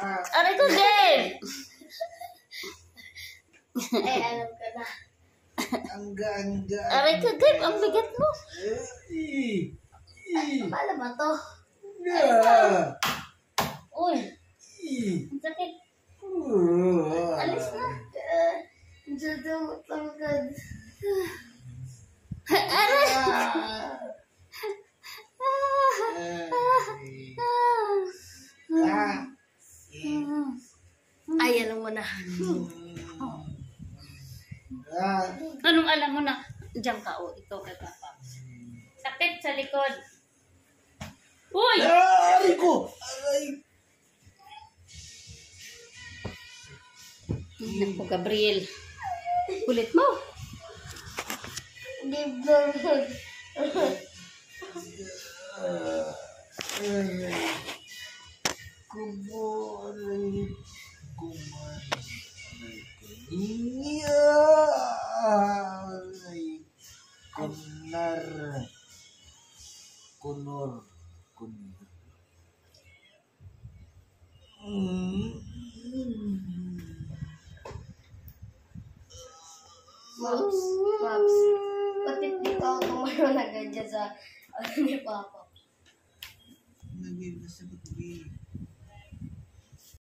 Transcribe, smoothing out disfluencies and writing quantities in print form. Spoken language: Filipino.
Aray ko, Gabe! Ay, alam ko na. Aray ko, Gabe, ang bigat mo. Paano ba to? Uy! Ang sakit. Alis na. Diyan mo tangkad. Aray! Ay, alam mo na. Anong alam mo na? Diyan ka, o. Ikaw kay Papa. Sakit sa likod. Uy! Aray ko! Aray! Naku, Gabriel. Kulit mo. Gibber. Kubo, aray. Kunor. Maps. Bakit di pa ako tumayo na ganyan sa ano ni Papa? Naging nasa ba't